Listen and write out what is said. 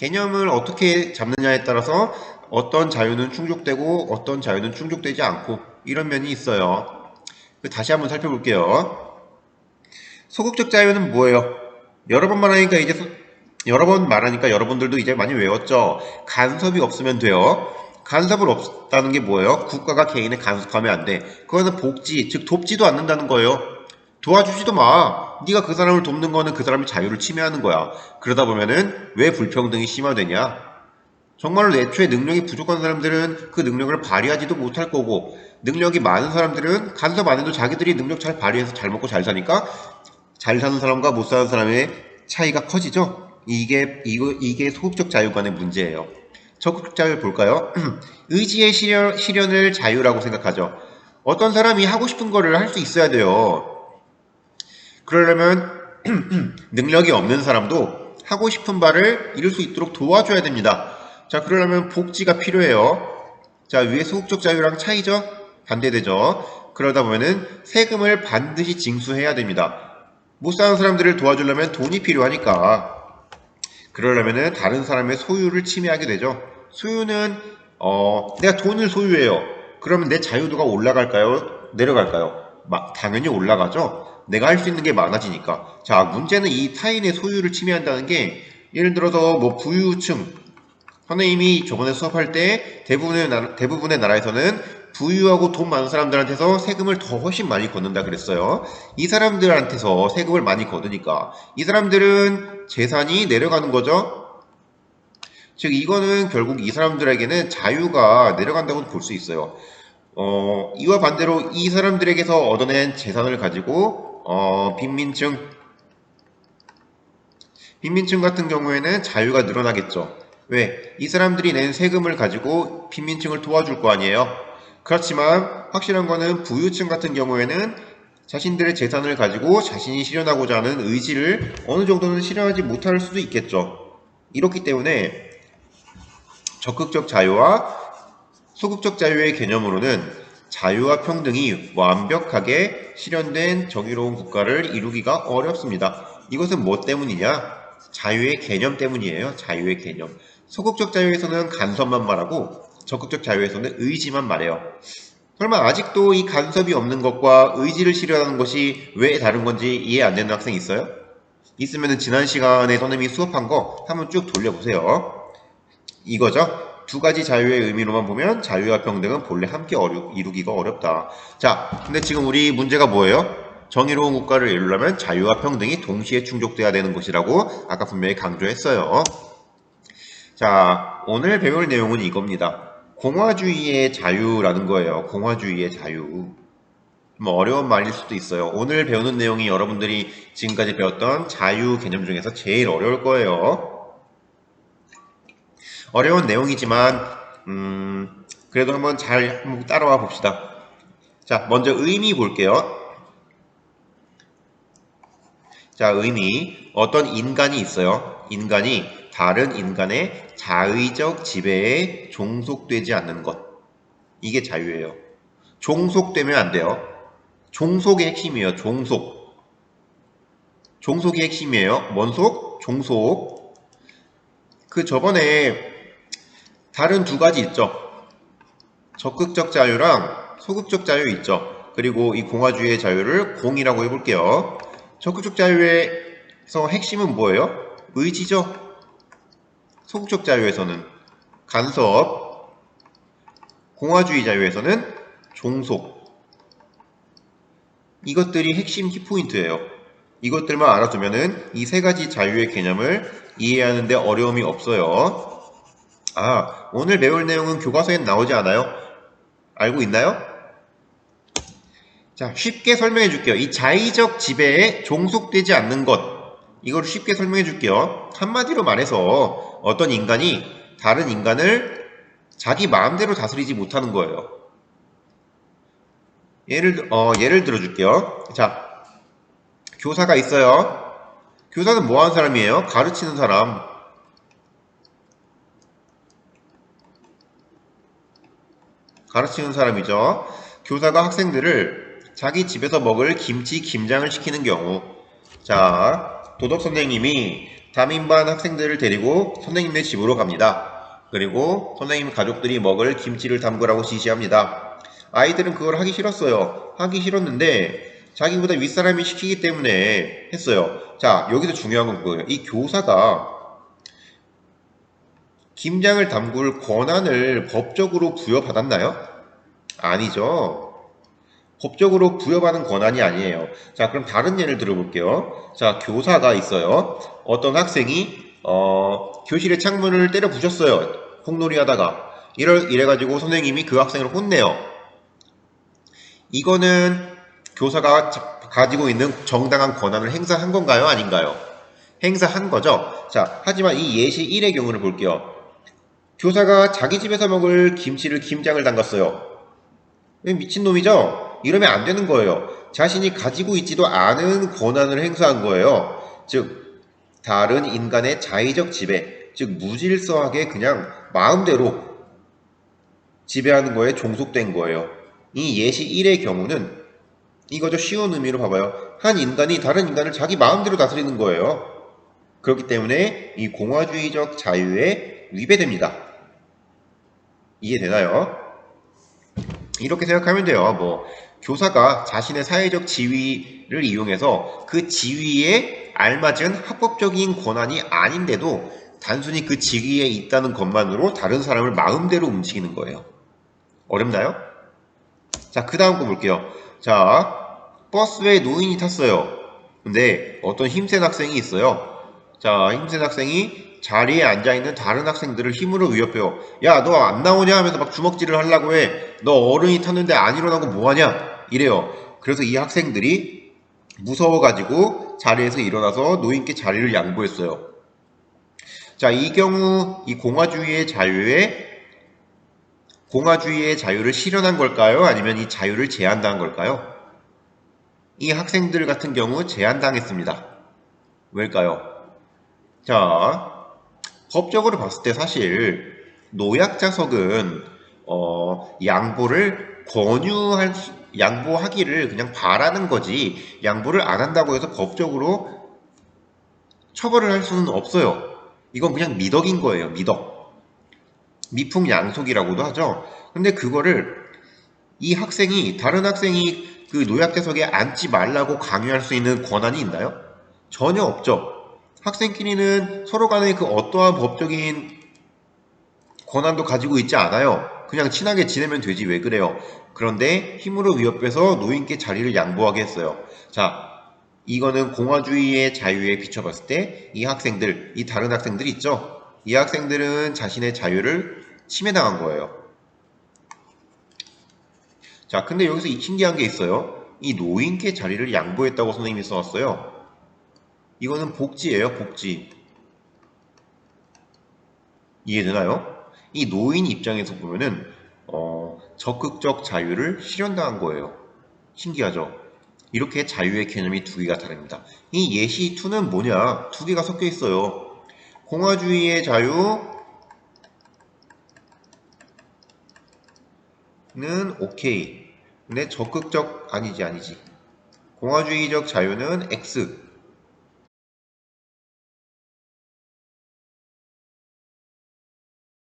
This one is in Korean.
개념을 어떻게 잡느냐에 따라서 어떤 자유는 충족되고 어떤 자유는 충족되지 않고 이런 면이 있어요. 다시 한번 살펴볼게요. 소극적 자유는 뭐예요? 여러 번 말하니까 여러 번 말하니까 여러분들도 이제 많이 외웠죠? 간섭이 없으면 돼요. 간섭을 없다는 게 뭐예요? 국가가 개인을 간섭하면 안 돼. 그거는 복지, 즉 돕지도 않는다는 거예요. 도와주지도 마. 네가 그 사람을 돕는 거는 그 사람의 자유를 침해하는 거야. 그러다 보면은 왜 불평등이 심화되냐? 정말로 애초에 능력이 부족한 사람들은 그 능력을 발휘하지도 못할 거고, 능력이 많은 사람들은 간섭 안 해도 자기들이 능력 잘 발휘해서 잘 먹고 잘 사니까 잘 사는 사람과 못 사는 사람의 차이가 커지죠. 이게 소극적 자유 간의 문제예요. 적극적 자유를 볼까요? 의지의 실현을 자유라고 생각하죠. 어떤 사람이 하고 싶은 거를 할 수 있어야 돼요. 그러려면 능력이 없는 사람도 하고 싶은 바를 이룰 수 있도록 도와줘야 됩니다. 자, 그러려면 복지가 필요해요. 자, 위에 소극적 자유랑 차이죠? 반대되죠? 그러다 보면은 세금을 반드시 징수해야 됩니다. 못 사는 사람들을 도와주려면 돈이 필요하니까. 그러려면은 다른 사람의 소유를 침해하게 되죠. 소유는 내가 돈을 소유해요. 그러면 내 자유도가 올라갈까요? 내려갈까요? 당연히 올라가죠. 내가 할 수 있는 게 많아지니까. 자, 문제는 이 타인의 소유를 침해한다는 게 예를 들어서 뭐 부유층, 선생님이 저번에 수업할 때 대부분의 나라에서는 부유하고 돈 많은 사람들한테서 세금을 더 훨씬 많이 걷는다 그랬어요. 이 사람들한테서 세금을 많이 걷으니까 이 사람들은 재산이 내려가는 거죠. 즉 이거는 결국 이 사람들에게는 자유가 내려간다고 볼 수 있어요. 이와 반대로 이 사람들에게서 얻어낸 재산을 가지고 빈민층 같은 경우에는 자유가 늘어나겠죠. 왜? 이 사람들이 낸 세금을 가지고 빈민층을 도와줄 거 아니에요. 그렇지만 확실한 거는 부유층 같은 경우에는 자신들의 재산을 가지고 자신이 실현하고자 하는 의지를 어느 정도는 실현하지 못할 수도 있겠죠. 이렇기 때문에 적극적 자유와 소극적 자유의 개념으로는 자유와 평등이 완벽하게 실현된 정의로운 국가를 이루기가 어렵습니다. 이것은 뭐 때문이냐? 자유의 개념 때문이에요. 자유의 개념. 소극적 자유에서는 간섭만 말하고 적극적 자유에서는 의지만 말해요. 설마 아직도 이 간섭이 없는 것과 의지를 실현하는 것이 왜 다른 건지 이해 안 되는 학생 있어요? 있으면 지난 시간에 선생님이 수업한 거 한번 쭉 돌려보세요. 이거죠. 두 가지 자유의 의미로만 보면 자유와 평등은 본래 함께 이루기가 어렵다. 자, 근데 지금 우리 문제가 뭐예요? 정의로운 국가를 이루려면 자유와 평등이 동시에 충족돼야 되는 것이라고 아까 분명히 강조했어요. 자, 오늘 배울 내용은 이겁니다. 공화주의의 자유라는 거예요. 공화주의의 자유. 뭐 어려운 말일 수도 있어요. 오늘 배우는 내용이 여러분들이 지금까지 배웠던 자유 개념 중에서 제일 어려울 거예요. 어려운 내용이지만 그래도 한번 잘 따라와 봅시다. 자, 먼저 의미 볼게요. 자, 의미. 어떤 인간이 있어요. 인간이 다른 인간의 자의적 지배에 종속되지 않는 것. 이게 자유예요. 종속되면 안 돼요. 종속의 핵심이에요. 종속. 종속이 핵심이에요. 뭔 속? 종속. 그 저번에 다른 두 가지 있죠. 적극적 자유랑 소극적 자유 있죠. 그리고 이 공화주의의 자유를 공이라고 해볼게요. 적극적 자유에서 핵심은 뭐예요? 의지죠. 소극적 자유에서는 간섭, 공화주의 자유에서는 종속. 이것들이 핵심 키포인트예요. 이것들만 알아두면은 이 세 가지 자유의 개념을 이해하는데 어려움이 없어요. 아, 오늘 배울 내용은 교과서엔 나오지 않아요? 알고 있나요? 자, 쉽게 설명해 줄게요. 이 자의적 지배에 종속되지 않는 것. 이걸 쉽게 설명해 줄게요. 한마디로 말해서 어떤 인간이 다른 인간을 자기 마음대로 다스리지 못하는 거예요. 예를 들어 줄게요. 자, 교사가 있어요. 교사는 뭐 하는 사람이에요? 가르치는 사람. 가르치는 사람이죠. 교사가 학생들을 자기 집에서 먹을 김치, 김장을 시키는 경우. 자, 도덕 선생님이 다민반 학생들을 데리고 선생님네 집으로 갑니다. 그리고 선생님 가족들이 먹을 김치를 담그라고 지시합니다. 아이들은 그걸 하기 싫었어요. 하기 싫었는데 자기보다 윗사람이 시키기 때문에 했어요. 자, 여기서 중요한 건 그거예요. 이 교사가 김장을 담글 권한을 법적으로 부여받았나요? 아니죠. 법적으로 부여받은 권한이 아니에요. 자, 그럼 다른 예를 들어볼게요. 자, 교사가 있어요. 어떤 학생이 교실의 창문을 때려 부셨어요. 콩놀이 하다가. 이래가지고 선생님이 그 학생을 혼내요. 이거는 교사가 가지고 있는 정당한 권한을 행사한 건가요? 아닌가요? 행사한 거죠. 자, 하지만 이 예시 1의 경우를 볼게요. 교사가 자기 집에서 먹을 김치를 김장을 담갔어요. 미친놈이죠? 이러면 안 되는 거예요. 자신이 가지고 있지도 않은 권한을 행사한 거예요. 즉, 다른 인간의 자의적 지배, 즉 무질서하게 그냥 마음대로 지배하는 거에 종속된 거예요. 이 예시 1의 경우는 이거죠. 쉬운 의미로 봐봐요. 한 인간이 다른 인간을 자기 마음대로 다스리는 거예요. 그렇기 때문에 이 공화주의적 자유에 위배됩니다. 이해되나요? 이렇게 생각하면 돼요. 뭐 교사가 자신의 사회적 지위를 이용해서 그 지위에 알맞은 합법적인 권한이 아닌데도 단순히 그 지위에 있다는 것만으로 다른 사람을 마음대로 움직이는 거예요. 어렵나요? 자, 그 다음 거 볼게요. 자, 버스에 노인이 탔어요. 근데 어떤 힘센 학생이 있어요. 자, 힘센 학생이 자리에 앉아있는 다른 학생들을 힘으로 위협해요. 야, 너 안 나오냐? 하면서 막 주먹질을 하려고 해. 너 어른이 탔는데 안 일어나고 뭐하냐? 이래요. 그래서 이 학생들이 무서워가지고 자리에서 일어나서 노인께 자리를 양보했어요. 자, 이 경우 이 공화주의의 자유를 실현한 걸까요? 아니면 이 자유를 제한당한 걸까요? 이 학생들 같은 경우 제한당했습니다. 왜일까요? 자, 법적으로 봤을 때 사실 노약자석은 양보하기를 그냥 바라는 거지 양보를 안 한다고 해서 법적으로 처벌을 할 수는 없어요. 이건 그냥 미덕인 거예요. 미덕. 미풍양속이라고도 하죠. 근데 그거를 다른 학생이 그 노약자석에 앉지 말라고 강요할 수 있는 권한이 있나요? 전혀 없죠. 학생끼리는 서로 간에 그 어떠한 법적인 권한도 가지고 있지 않아요. 그냥 친하게 지내면 되지 왜 그래요. 그런데 힘으로 위협해서 노인께 자리를 양보하게 했어요. 자, 이거는 공화주의의 자유에 비춰봤을 때 이 다른 학생들 있죠? 이 학생들은 자신의 자유를 침해당한 거예요. 자, 근데 여기서 이 신기한 게 있어요. 이 노인께 자리를 양보했다고 선생님이 써왔어요. 이거는 복지예요, 복지. 이해되나요? 이 노인 입장에서 보면은 적극적 자유를 실현당한 거예요. 신기하죠? 이렇게 자유의 개념이 두 개가 다릅니다. 이 예시 2는 뭐냐? 두 개가 섞여 있어요. 공화주의의 자유는 오케이. 근데 적극적 아니지. 공화주의적 자유는 X.